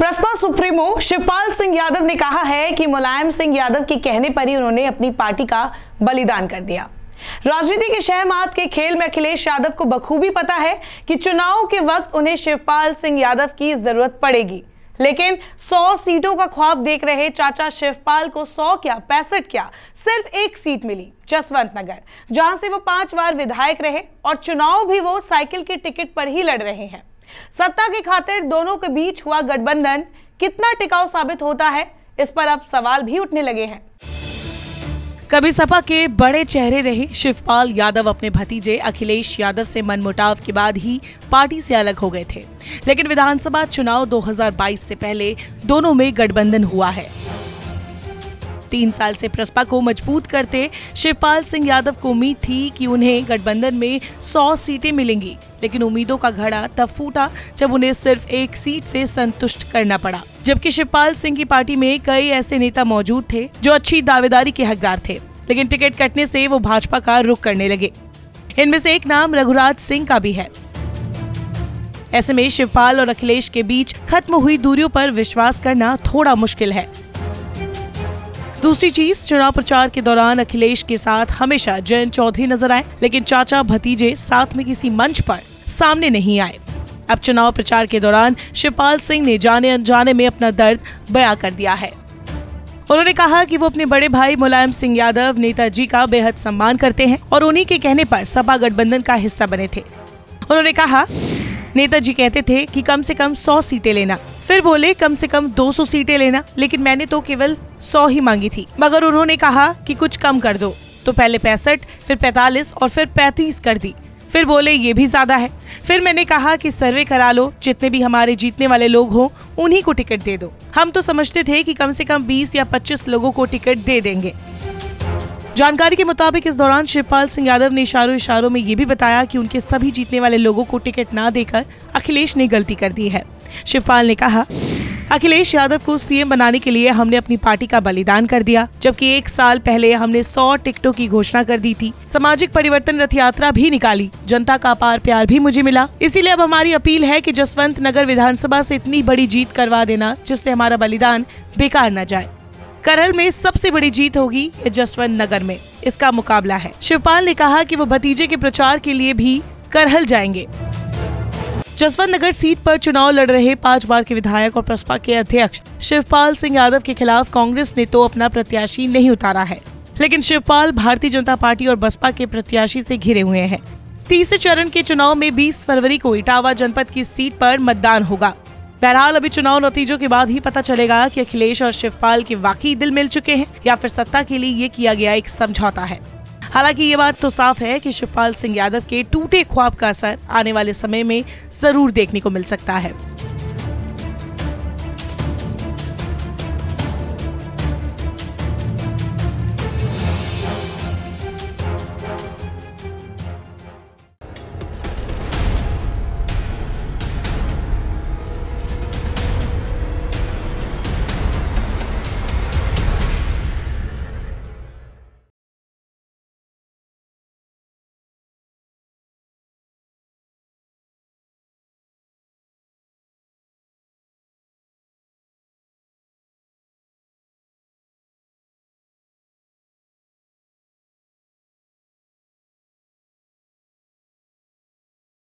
Baspa supremo Shivpal Singh Yadav ने कहा है कि मुलायम सिंह यादव के कहने पर ही उन्होंने अपनी पार्टी का बलिदान कर दिया। राजनीति के शहमात के खेल में अखिलेश यादव को बखूबी पता है कि चुनाव के वक्त उन्हें शिवपाल सिंह यादव की जरूरत पड़ेगी, लेकिन 100 सीटों का ख्वाब देख रहे चाचा शिवपाल को 100 क्या 65 क्या सिर्फ एक सीट मिली, जसवंत नगर, जहां से वो 5 बार विधायक रहे और चुनाव भी वो साइकिल के टिकट पर ही लड़ रहे हैं। सत्ता की खातिर दोनों के बीच हुआ गठबंधन कितना टिकाऊ साबित होता है, इस पर अब सवाल भी उठने लगे हैं। कभी सपा के बड़े चेहरे रहे शिवपाल यादव अपने भतीजे अखिलेश यादव से मनमुटाव के बाद ही पार्टी से अलग हो गए थे, लेकिन विधानसभा चुनाव 2022 से पहले दोनों में गठबंधन हुआ है। 3 साल से प्रसपा को मजबूत करते शिवपाल सिंह यादव को उम्मीद थी कि उन्हें गठबंधन में 100 सीटें मिलेंगी, लेकिन उम्मीदों का घड़ा तब फूटा जब उन्हें सिर्फ एक सीट से संतुष्ट करना पड़ा। जबकि शिवपाल सिंह की पार्टी में कई ऐसे नेता मौजूद थे जो अच्छी दावेदारी के हकदार थे, लेकिन टिकट कटने से वो भाजपा का रुख करने लगे। इनमें से एक नाम रघुराज सिंह का भी है। ऐसे में शिवपाल और अखिलेश के बीच खत्म हुई दूरियों पर विश्वास करना थोड़ा मुश्किल है। दूसरी चीज, चुनाव प्रचार के दौरान अखिलेश के साथ हमेशा जयंत चौधरी नजर आए, लेकिन चाचा भतीजे साथ में किसी मंच पर सामने नहीं आए। अब चुनाव प्रचार के दौरान शिवपाल सिंह ने जाने अनजाने में अपना दर्द बयां कर दिया है। उन्होंने कहा कि वो अपने बड़े भाई मुलायम सिंह यादव नेताजी का बेहद सम्मान करते हैं और उन्हीं के कहने पर सपा गठबंधन का हिस्सा बने थे। उन्होंने कहा, नेताजी कहते थे कि कम से कम 100 सीटें लेना, फिर बोले कम से कम 200 सीटें लेना, लेकिन मैंने तो केवल 100 ही मांगी थी। मगर उन्होंने कहा कि कुछ कम कर दो, तो पहले 65, फिर 45 और फिर 35 कर दी। फिर बोले ये भी ज्यादा है। फिर मैंने कहा कि सर्वे करा लो, जितने भी हमारे जीतने वाले लोग हों उन्हीं को टिकट दे दो। हम तो समझते थे कि कम से कम 20 या 25 लोगों को टिकट दे देंगे। जानकारी के मुताबिक इस दौरान शिवपाल सिंह यादव ने इशारों में ये भी बताया कि उनके सभी जीतने वाले लोगों को टिकट ना देकर अखिलेश ने गलती कर दी है। शिवपाल ने कहा, अखिलेश यादव को सीएम बनाने के लिए हमने अपनी पार्टी का बलिदान कर दिया, जबकि 1 साल पहले हमने 100 टिकटों की घोषणा कर दी थी। सामाजिक परिवर्तन रथ यात्रा भी निकाली, जनता का अपार प्यार भी मुझे मिला। इसीलिए अब हमारी अपील है कि जसवंत नगर विधानसभा से इतनी बड़ी जीत करवा देना जिससे हमारा बलिदान बेकार न जाए। करहल में सबसे बड़ी जीत होगी या जसवंत नगर में, इसका मुकाबला है। शिवपाल ने कहा कि वो भतीजे के प्रचार के लिए भी करहल जाएंगे। जसवंत नगर सीट पर चुनाव लड़ रहे 5 बार के विधायक और प्रसपा के अध्यक्ष शिवपाल सिंह यादव के खिलाफ कांग्रेस ने तो अपना प्रत्याशी नहीं उतारा है, लेकिन शिवपाल भारतीय जनता पार्टी और बसपा के प्रत्याशी से घिरे हुए हैं। तीसरे चरण के चुनाव में 20 फरवरी को इटावा जनपद की सीट पर मतदान होगा। बहरहाल अभी चुनाव नतीजों के बाद ही पता चलेगा कि अखिलेश और शिवपाल के वाकई दिल मिल चुके हैं या फिर सत्ता के लिए ये किया गया एक समझौता है। हालांकि ये बात तो साफ है कि शिवपाल सिंह यादव के टूटे ख्वाब का असर आने वाले समय में जरूर देखने को मिल सकता है।